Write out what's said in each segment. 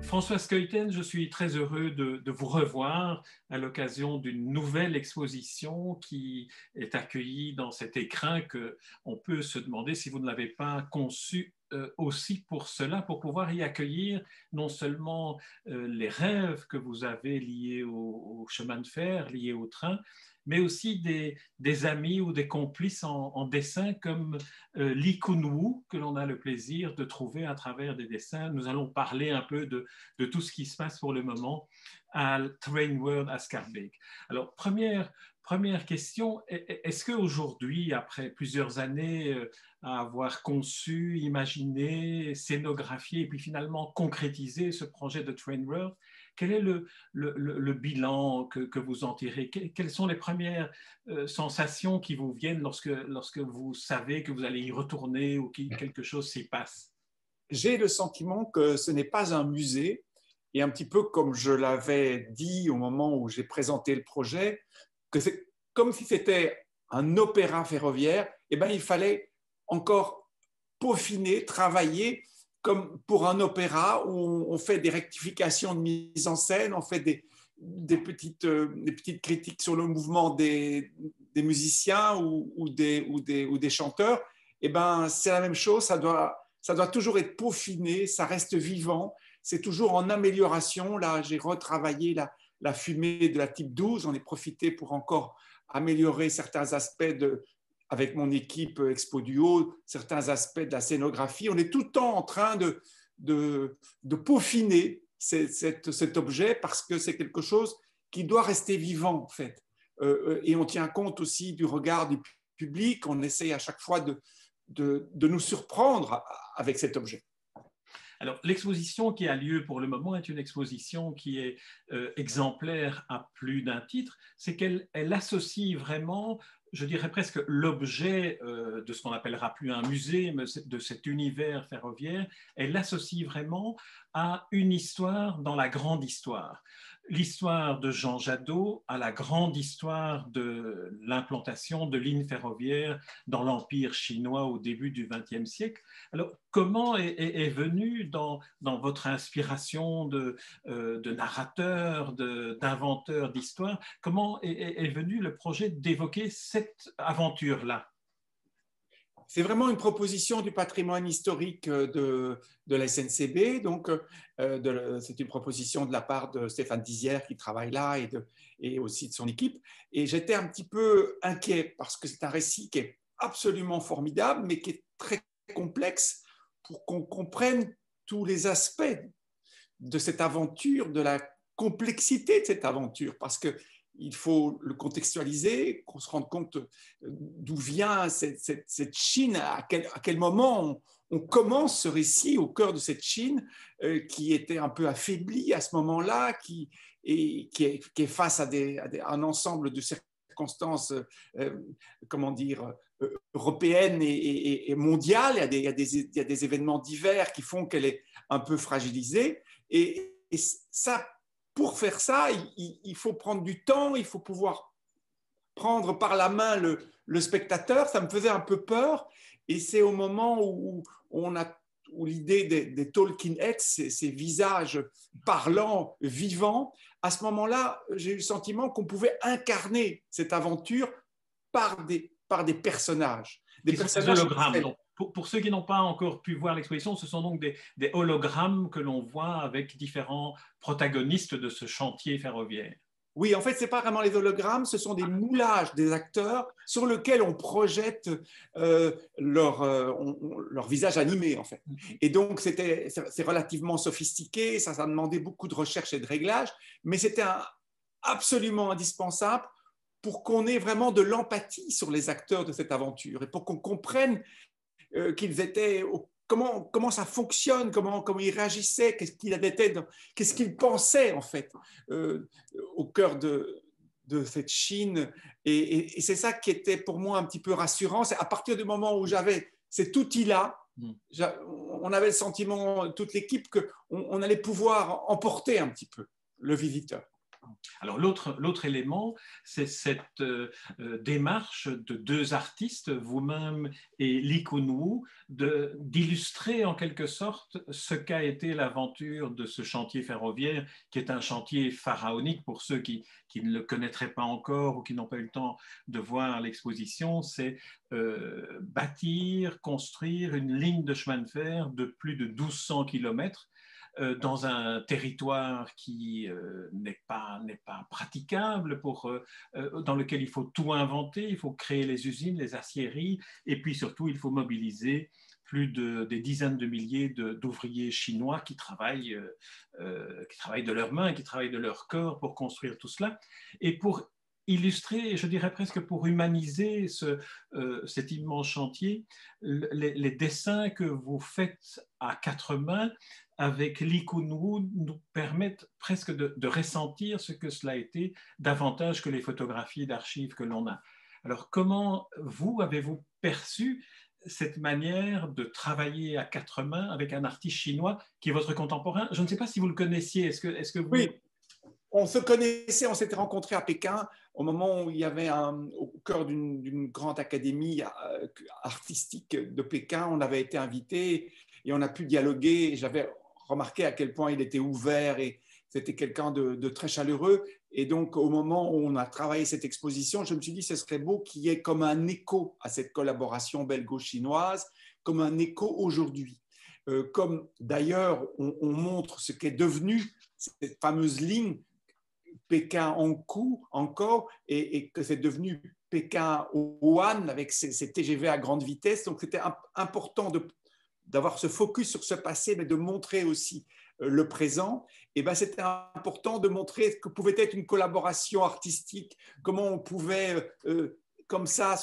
François Scheuten, je suis très heureux de vous revoir à l'occasion d'une nouvelle exposition qui est accueillie dans cet écrin que on peut se demander si vous ne l'avez pas conçu aussi pour cela, pour pouvoir y accueillir non seulement les rêves que vous avez liés au chemin de fer, liés au train, mais aussi des amis ou des complices en dessin comme Lee Kun-woo, que l'on a le plaisir de trouver à travers des dessins. Nous allons parler un peu de tout ce qui se passe pour le moment à Terrain World à Schaerbeek. Alors, première question, est-ce qu'aujourd'hui, après plusieurs années à avoir conçu, imaginé, scénographié et puis finalement concrétisé ce projet de Terrain World, quel est le bilan que vous en tirez? Quelles sont les premières sensations qui vous viennent lorsque vous savez que vous allez y retourner ou que quelque chose s'y passe? J'ai le sentiment que ce n'est pas un musée, et un petit peu comme je l'avais dit au moment où j'ai présenté le projet, que c'est comme si c'était un opéra ferroviaire. Eh bien, il fallait encore peaufiner, travailler comme pour un opéra où on fait des rectifications de mise en scène, on fait des petites critiques sur le mouvement des musiciens ou des chanteurs. Eh ben, c'est la même chose, ça doit toujours être peaufiné, ça reste vivant, c'est toujours en amélioration. Là, j'ai retravaillé la fumée de la type 12, on est profité pour encore améliorer certains aspects avec mon équipe Expo Duo, certains aspects de la scénographie. On est tout le temps en train de peaufiner cet objet parce que c'est quelque chose qui doit rester vivant, en fait. Et on tient compte aussi du regard du public, on essaie à chaque fois de nous surprendre avec cet objet. Alors, l'exposition qui a lieu pour le moment est une exposition qui est exemplaire à plus d'un titre. C'est qu'elle associe vraiment, je dirais presque, l'objet de ce qu'on appellera plus un musée, mais de cet univers ferroviaire. Elle l'associe vraiment à une histoire dans la grande histoire. L'histoire de Jean Jadot à la grande histoire de l'implantation de lignes ferroviaires dans l'Empire chinois au début du XXe siècle. Alors, comment est venue dans votre inspiration de narrateur, d'inventeur d'histoire, comment est venu le projet d'évoquer cette aventure-là? C'est vraiment une proposition du patrimoine historique de la SNCB. Donc, c'est une proposition de la part de Stéphane Dizière qui travaille là et aussi de son équipe. Et j'étais un petit peu inquiet parce que c'est un récit qui est absolument formidable, mais qui est très complexe pour qu'on comprenne tous les aspects de cette aventure, de la complexité de cette aventure. Parce que il faut le contextualiser, qu'on se rende compte d'où vient cette Chine, à quel moment on commence ce récit au cœur de cette Chine qui était un peu affaiblie à ce moment-là, qui est face à un ensemble de circonstances, comment dire, européennes et mondiales. Il y a des événements divers qui font qu'elle est un peu fragilisée. Et ça, pour faire ça, il faut prendre du temps, il faut pouvoir prendre par la main le spectateur. Ça me faisait un peu peur. Et c'est au moment où l'idée des talking heads, ces visages parlants, vivants, à ce moment-là, j'ai eu le sentiment qu'on pouvait incarner cette aventure par des personnages. Des hologrammes. Donc, pour ceux qui n'ont pas encore pu voir l'exposition, ce sont donc des hologrammes que l'on voit avec différents protagonistes de ce chantier ferroviaire. Oui, en fait, ce n'est pas vraiment les hologrammes, ce sont des moulages des acteurs sur lesquels on projette leur visage animé, en fait. Et donc, c'est relativement sophistiqué, ça demandait beaucoup de recherche et de réglage, mais c'était absolument indispensable pour qu'on ait vraiment de l'empathie sur les acteurs de cette aventure et pour qu'on comprenne qu'ils étaient, comment ça fonctionne, comment ils réagissaient, qu'est-ce qu'ils pensaient en fait au cœur de cette Chine. Et c'est ça qui était pour moi un petit peu rassurant. C'est à partir du moment où j'avais cet outil-là, on avait le sentiment, toute l'équipe, qu'on allait pouvoir emporter un petit peu le visiteur. Alors l'autre élément, c'est cette démarche de deux artistes, vous-même et Lee Kun-woo, d'illustrer en quelque sorte ce qu'a été l'aventure de ce chantier ferroviaire, qui est un chantier pharaonique pour ceux qui ne le connaîtraient pas encore ou qui n'ont pas eu le temps de voir l'exposition. C'est bâtir, construire une ligne de chemin de fer de plus de 1200 kilomètres dans un territoire qui n'est pas praticable, dans lequel il faut tout inventer, il faut créer les usines, les aciéries, et puis surtout, il faut mobiliser des dizaines de milliers d'ouvriers chinois qui travaillent de leurs mains, qui travaillent de leur corps pour construire tout cela. Et pour illustrer, je dirais presque pour humaniser cet immense chantier, les dessins que vous faites à quatre mains avec Lee Kun-woo nous permettent presque de ressentir ce que cela a été davantage que les photographies d'archives que l'on a. Alors, comment avez-vous perçu cette manière de travailler à quatre mains avec un artiste chinois qui est votre contemporain? Je ne sais pas si vous le connaissiez. Est-ce que vous... Oui, on se connaissait, on s'était rencontrés à Pékin au moment où il y avait au cœur d'une grande académie artistique de Pékin. On avait été invités et on a pu dialoguer. J'avais remarqué à quel point il était ouvert et c'était quelqu'un de très chaleureux. Et donc, au moment où on a travaillé cette exposition, je me suis dit que ce serait beau qu'il y ait comme un écho à cette collaboration belgo-chinoise, comme un écho aujourd'hui. Comme d'ailleurs, on montre ce qu'est devenu cette fameuse ligne Pékin-Hankou encore, et que c'est devenu Pékin-Wuhan avec ces TGV à grande vitesse. Donc, c'était important d'avoir ce focus sur ce passé, mais de montrer aussi le présent. Et ben, c'était important de montrer ce que pouvait être une collaboration artistique, comment on pouvait comme ça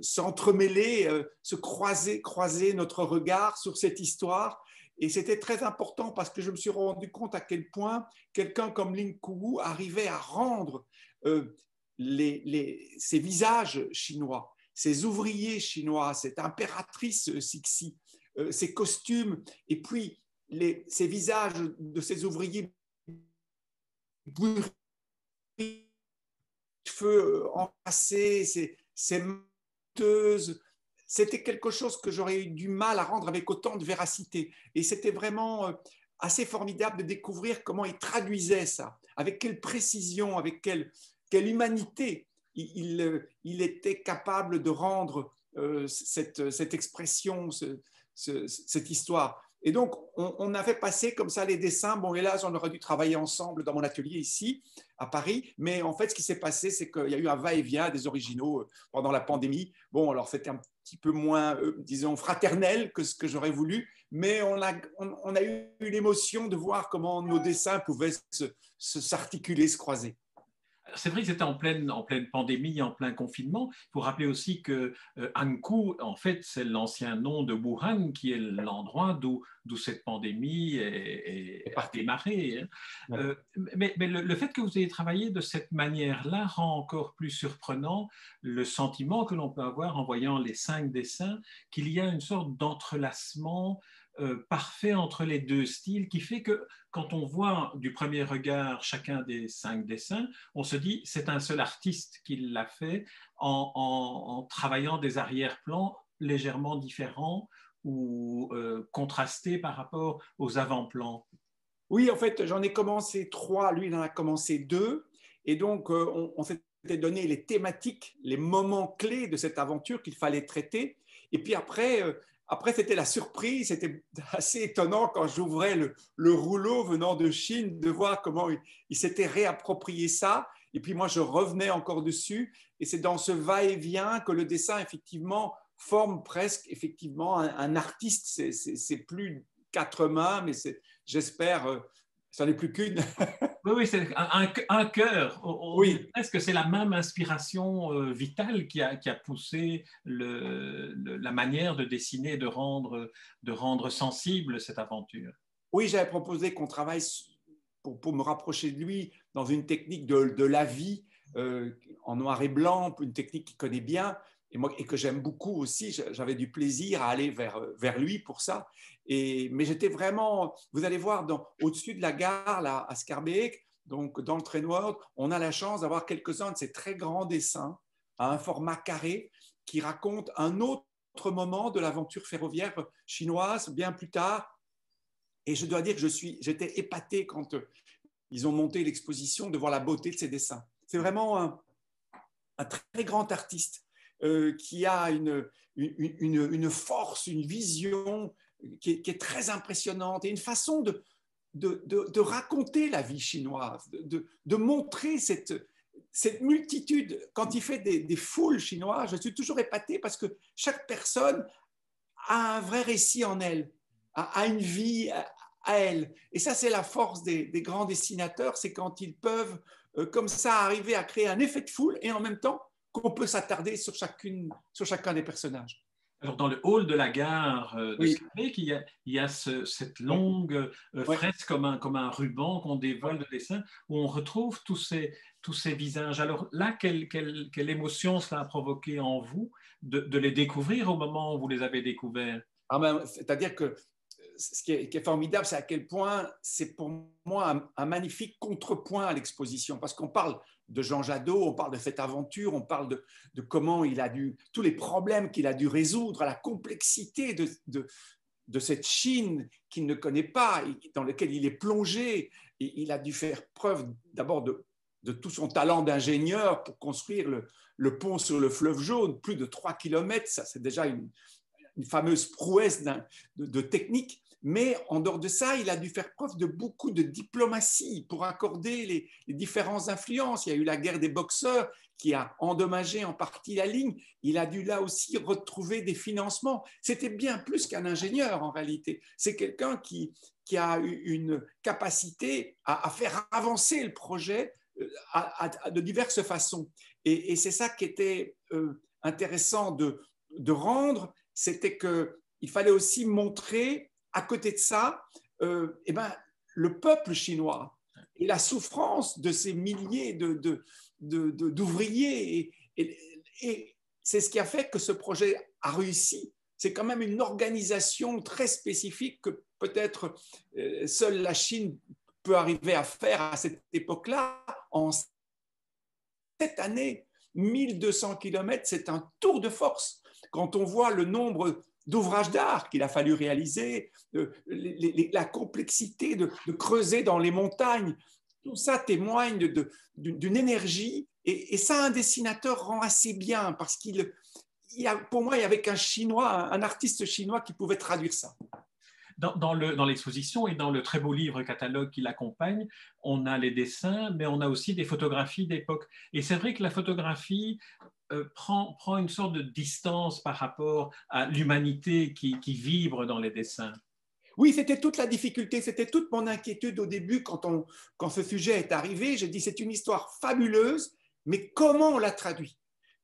s'entremêler, se croiser notre regard sur cette histoire. Et c'était très important parce que je me suis rendu compte à quel point quelqu'un comme Lee Kun-woo arrivait à rendre ces visages chinois, ces ouvriers chinois, cette impératrice Cixi, ces costumes, et puis ces visages de ces ouvriers cheveux encrassés, ces menteuses. C'était quelque chose que j'aurais eu du mal à rendre avec autant de véracité. Et c'était vraiment assez formidable de découvrir comment il traduisait ça, avec quelle précision, avec quelle humanité il était capable de rendre cette expression, cette histoire. Et donc, on avait passé comme ça les dessins. Bon, hélas, on aurait dû travailler ensemble dans mon atelier ici, à Paris. Mais en fait, ce qui s'est passé, c'est qu'il y a eu un va-et-vient des originaux pendant la pandémie. Bon, alors c'était un petit peu moins, disons, fraternel que ce que j'aurais voulu. Mais on a eu l'émotion de voir comment nos dessins pouvaient s'articuler, se croiser. C'est vrai que c'était en pleine pandémie, en plein confinement. Il faut rappeler aussi que Hankou, en fait, c'est l'ancien nom de Wuhan, qui est l'endroit d'où cette pandémie a démarré. Mais le fait que vous ayez travaillé de cette manière-là rend encore plus surprenant le sentiment que l'on peut avoir en voyant les 5 dessins, qu'il y a une sorte d'entrelacement parfait entre les deux styles, qui fait que quand on voit du premier regard chacun des 5 dessins, on se dit c'est un seul artiste qui l'a fait en travaillant des arrière-plans légèrement différents ou contrastés par rapport aux avant-plans. Oui, en fait, j'en ai commencé 3, lui, il en a commencé 2. Et donc, on s'était donné les thématiques, les moments clés de cette aventure qu'il fallait traiter. Et puis après, c'était la surprise. C'était assez étonnant quand j'ouvrais le rouleau venant de Chine de voir comment il s'était réapproprié ça. Et puis moi, je revenais encore dessus. Et c'est dans ce va-et-vient que le dessin, effectivement, forme presque effectivement un artiste. C'est plus 4 mains, mais j'espère, ça n'est plus qu'une. Oui, c'est un cœur. On Oui. dirait presque que c'est la même inspiration vitale qui a poussé la manière de dessiner et de rendre sensible cette aventure. Oui, j'avais proposé qu'on travaille pour me rapprocher de lui dans une technique de la vie en noir et blanc, une technique qu'il connaît bien. et que j'aime beaucoup aussi. J'avais du plaisir à aller vers lui pour ça. Mais j'étais vraiment, vous allez voir, au-dessus de la gare, là, à Schaerbeek, donc dans le train nord, on a la chance d'avoir quelques-uns de ces très grands dessins à un format carré qui racontent un autre moment de l'aventure ferroviaire chinoise bien plus tard. Et je dois dire que j'étais épaté quand ils ont monté l'exposition de voir la beauté de ces dessins. C'est vraiment un très grand artiste qui a une force, une vision qui est très impressionnante et une façon de raconter la vie chinoise, de montrer cette multitude. Quand il fait des foules chinoises, je suis toujours épaté parce que chaque personne a un vrai récit en elle, a une vie à elle. Et ça, c'est la force des grands dessinateurs, c'est quand ils peuvent, comme ça, arriver à créer un effet de foule et en même temps qu'on peut s'attarder sur chacun des personnages. Alors, dans le hall de la gare de Oui. Schaerbeek, il y a cette longue Ouais. fresque comme un ruban qu'on dévoile de dessin où on retrouve tous ces visages. Alors là, quelle émotion cela a provoqué en vous de les découvrir au moment où vous les avez découverts? C'est-à-dire que ce qui est formidable, c'est à quel point c'est pour moi un magnifique contrepoint à l'exposition, parce qu'on parle de Jean Jadot, on parle de cette aventure, on parle de comment il a tous les problèmes qu'il a dû résoudre, la complexité de cette Chine qu'il ne connaît pas, dans laquelle il est plongé. Et il a dû faire preuve d'abord de tout son talent d'ingénieur pour construire le pont sur le fleuve Jaune, plus de 3 kilomètres, ça c'est déjà une fameuse prouesse de technique. Mais en dehors de ça, il a dû faire preuve de beaucoup de diplomatie pour accorder les différentes influences. Il y a eu la guerre des boxeurs qui a endommagé en partie la ligne. Il a dû là aussi retrouver des financements. C'était bien plus qu'un ingénieur en réalité. C'est quelqu'un qui a eu une capacité à faire avancer le projet de diverses façons. Et c'est ça qui était intéressant de rendre, c'était qu'il fallait aussi montrer, à côté de ça, le peuple chinois et la souffrance de ces milliers d'ouvriers. Et c'est ce qui a fait que ce projet a réussi. C'est quand même une organisation très spécifique que peut-être seule la Chine peut arriver à faire à cette époque-là. En 7 années, 1200 kilomètres, c'est un tour de force. Quand on voit le nombre d'ouvrages d'art qu'il a fallu réaliser, la complexité de creuser dans les montagnes, tout ça témoigne d'une énergie. Et ça, un dessinateur rend assez bien parce pour moi, il n'y avait qu'un Chinois, un artiste chinois qui pouvait traduire ça. Dans l'exposition et dans le très beau livre catalogue qui l'accompagne, on a les dessins, mais on a aussi des photographies d'époque. Et c'est vrai que la photographie prend une sorte de distance par rapport à l'humanité qui vibre dans les dessins. Oui, c'était toute la difficulté, c'était toute mon inquiétude au début quand ce sujet est arrivé. J'ai dit, c'est une histoire fabuleuse, mais comment on la traduit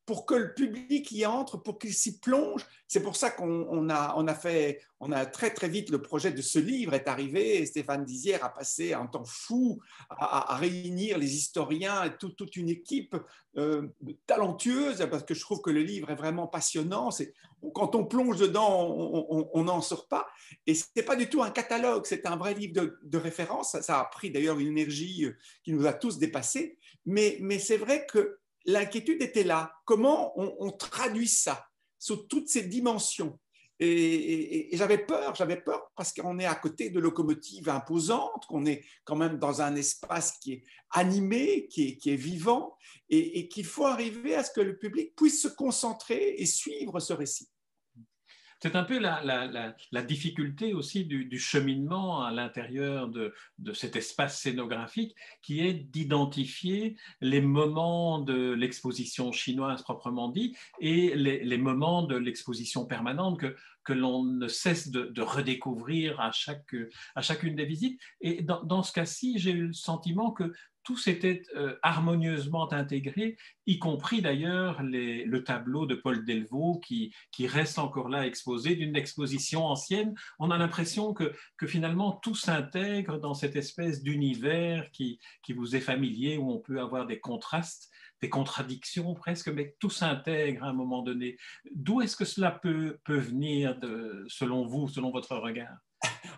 pour que le public y entre, pour qu'il s'y plonge? C'est pour ça qu'on a très très vite, le projet de ce livre est arrivé. Stéphane Dizière a passé un temps fou à réunir les historiens et toute une équipe talentueuse, parce que je trouve que le livre est vraiment passionnant. Quand on plonge dedans, on n'en sort pas. Et ce n'est pas du tout un catalogue, c'est un vrai livre de référence. Ça a pris d'ailleurs une énergie qui nous a tous dépassés. Mais c'est vrai que l'inquiétude était là. Comment on traduit ça sous toutes ces dimensions? Et j'avais peur parce qu'on est à côté de locomotives imposantes, qu'on est quand même dans un espace qui est animé, qui est vivant, et qu'il faut arriver à ce que le public puisse se concentrer et suivre ce récit. C'est un peu la difficulté aussi du cheminement à l'intérieur de cet espace scénographique, qui est d'identifier les moments de l'exposition chinoise proprement dit et les moments de l'exposition permanente que l'on ne cesse de redécouvrir à chacune des visites. Et dans ce cas-ci, j'ai eu le sentiment que tout s'était harmonieusement intégré, y compris d'ailleurs le tableau de Paul Delvaux qui reste encore là exposé, d'une exposition ancienne. On a l'impression que finalement tout s'intègre dans cette espèce d'univers qui vous est familier, où on peut avoir des contrastes, des contradictions presque, mais tout s'intègre à un moment donné. D'où est-ce que cela peut venir, selon vous, selon votre regard?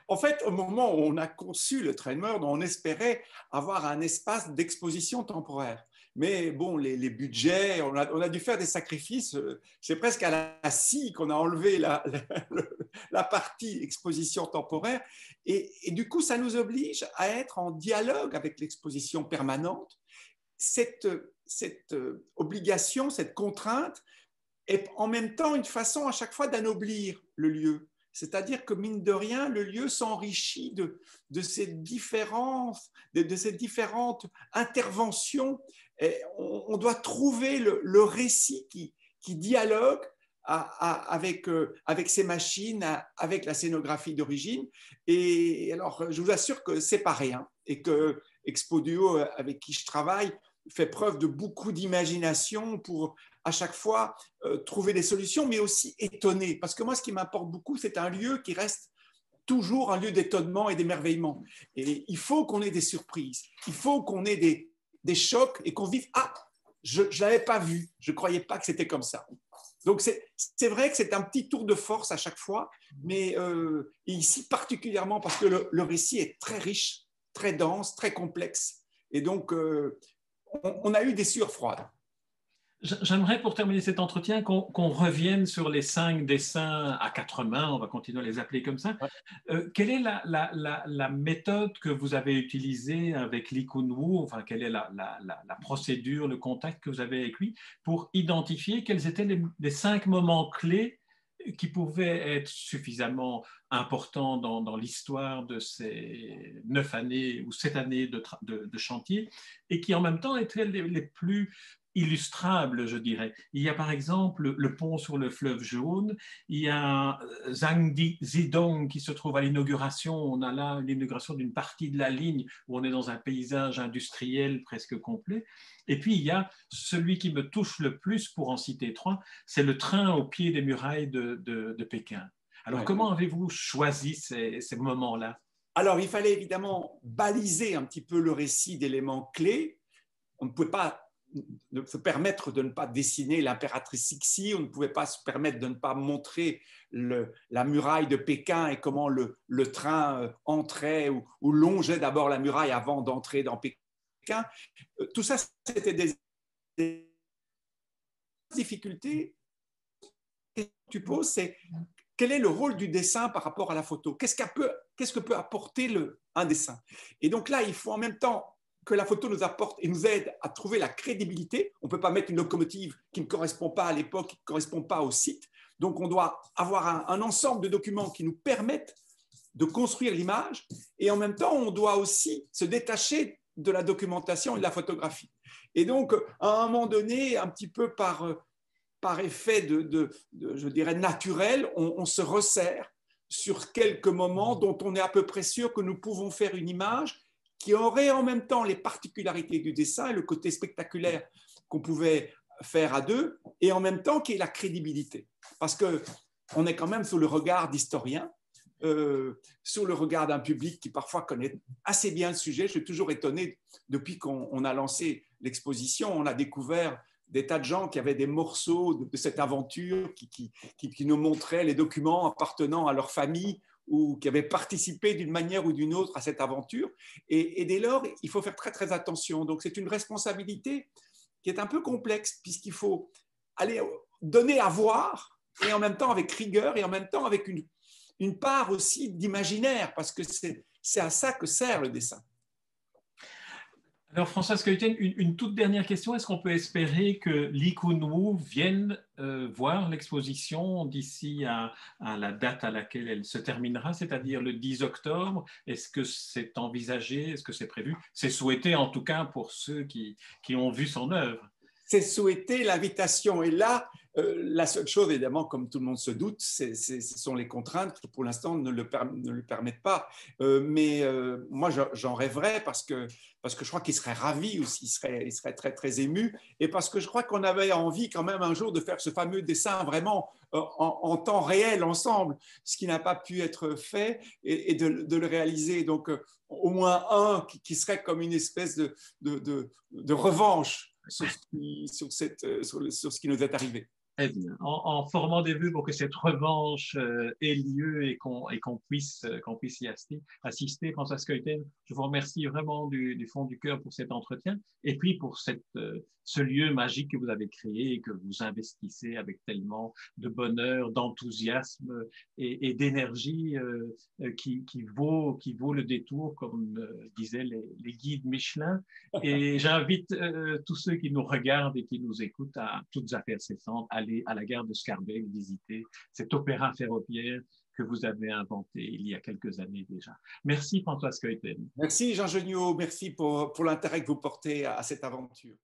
En fait, au moment où on a conçu le Trainmurd, on espérait avoir un espace d'exposition temporaire. Mais bon, les budgets, on a dû faire des sacrifices. C'est presque à la scie qu'on a enlevé la partie exposition temporaire. Et du coup, ça nous oblige à être en dialogue avec l'exposition permanente. Cette obligation, cette contrainte est en même temps une façon à chaque fois d'anoblir le lieu. C'est-à-dire que, mine de rien, le lieu s'enrichit de ces différentes interventions. Et on doit trouver le récit qui dialogue avec ces machines, avec la scénographie d'origine. Et alors, je vous assure que ce n'est pas rien et que Expoduo, avec qui je travaille, fait preuve de beaucoup d'imagination pour à chaque fois trouver des solutions, mais aussi étonner. Parce que moi, ce qui m'importe beaucoup, c'est un lieu qui reste toujours un lieu d'étonnement et d'émerveillement. Et il faut qu'on ait des surprises, il faut qu'on ait des chocs et qu'on vive « Ah, je ne l'avais pas vu, je ne croyais pas que c'était comme ça ». Donc, c'est vrai que c'est un petit tour de force à chaque fois, mais ici particulièrement parce que le récit est très riche, très dense, très complexe. Et donc, on a eu des sueurs froides. J'aimerais, pour terminer cet entretien, qu'on revienne sur les 5 dessins à 4 mains, on va continuer à les appeler comme ça. Quelle est la méthode que vous avez utilisée avec Lee Kun-woo, enfin, quelle est la procédure, le contact que vous avez avec lui pour identifier quels étaient les 5 moments clés qui pouvaient être suffisamment importants dans l'histoire de ces 9 années ou 7 années de chantier et qui en même temps étaient les plus illustrable, je dirais. Il y a par exemple le pont sur le fleuve Jaune, il y a Zhang Zidong qui se trouve à l'inauguration, on a là l'inauguration d'une partie de la ligne où on est dans un paysage industriel presque complet. Et puis il y a celui qui me touche le plus, pour en citer 3, c'est le train au pied des murailles de Pékin. Alors comment avez-vous choisi ces moments-là? Alors il fallait évidemment baliser un petit peu le récit d'éléments clés. On ne pouvait pas se permettre de ne pas dessiner l'impératrice Cixi, on ne pouvait pas se permettre de ne pas montrer la muraille de Pékin et comment le train entrait ou longeait d'abord la muraille avant d'entrer dans Pékin. Tout ça, c'était des difficultés. Ce que tu poses, c'est quel est le rôle du dessin par rapport à la photo? Qu'est-ce que peut apporter un dessin? Et donc là, il faut en même temps que la photo nous apporte et nous aide à trouver la crédibilité. On ne peut pas mettre une locomotive qui ne correspond pas à l'époque, qui ne correspond pas au site. Donc, on doit avoir un ensemble de documents qui nous permettent de construire l'image. Et en même temps, on doit aussi se détacher de la documentation et de la photographie. Et donc, à un moment donné, un petit peu par effet je dirais, naturel, on se resserre sur quelques moments dont on est à peu près sûr que nous pouvons faire une image qui aurait en même temps les particularités du dessin et le côté spectaculaire qu'on pouvait faire à deux, et en même temps qui est la crédibilité. Parce qu'on est quand même sous le regard d'historiens, sous le regard d'un public qui parfois connaît assez bien le sujet. Je suis toujours étonné, depuis qu'on a lancé l'exposition, on a découvert des tas de gens qui avaient des morceaux de cette aventure, qui nous montraient les documents appartenant à leur famille, ou qui avaient participé d'une manière ou d'une autre à cette aventure. Et dès lors, il faut faire très, très attention. Donc, c'est une responsabilité qui est un peu complexe, puisqu'il faut aller donner à voir, et en même temps avec rigueur, et en même temps avec une part aussi d'imaginaire, parce que c'est à ça que sert le dessin. Alors, François Skeuten, une toute dernière question. Est-ce qu'on peut espérer que Lee Kun-woo vienne voir l'exposition d'ici à la date à laquelle elle se terminera, c'est-à-dire le 10 octobre? Est-ce que c'est envisagé? Est-ce que c'est prévu? C'est souhaité en tout cas pour ceux qui ont vu son œuvre. C'est souhaité, l'invitation est là. La seule chose, évidemment, comme tout le monde se doute, ce sont les contraintes qui, pour l'instant, ne le permettent pas. Moi, j'en rêverais parce que je crois qu'il serait ravi aussi, il serait très, très ému, et parce que je crois qu'on avait envie quand même un jour de faire ce fameux dessin vraiment en temps réel ensemble, ce qui n'a pas pu être fait, et de le réaliser. Donc, au moins un qui serait comme une espèce de revanche sur ce qui nous est arrivé. Très bien. En formant des vœux pour que cette revanche ait lieu et qu'on puisse y assister, François Skeuten, je vous remercie vraiment du fond du cœur pour cet entretien et puis pour ce lieu magique que vous avez créé et que vous investissez avec tellement de bonheur, d'enthousiasme et d'énergie qui vaut le détour, comme disaient les guides Michelin. Et j'invite tous ceux qui nous regardent et qui nous écoutent à toutes affaires cessantes, aller à la gare de Scarbeck, visiter cet opéra ferroviaire que vous avez inventé il y a quelques années déjà. Merci François Skeuten. Merci Jean Geniot, merci pour l'intérêt que vous portez à cette aventure.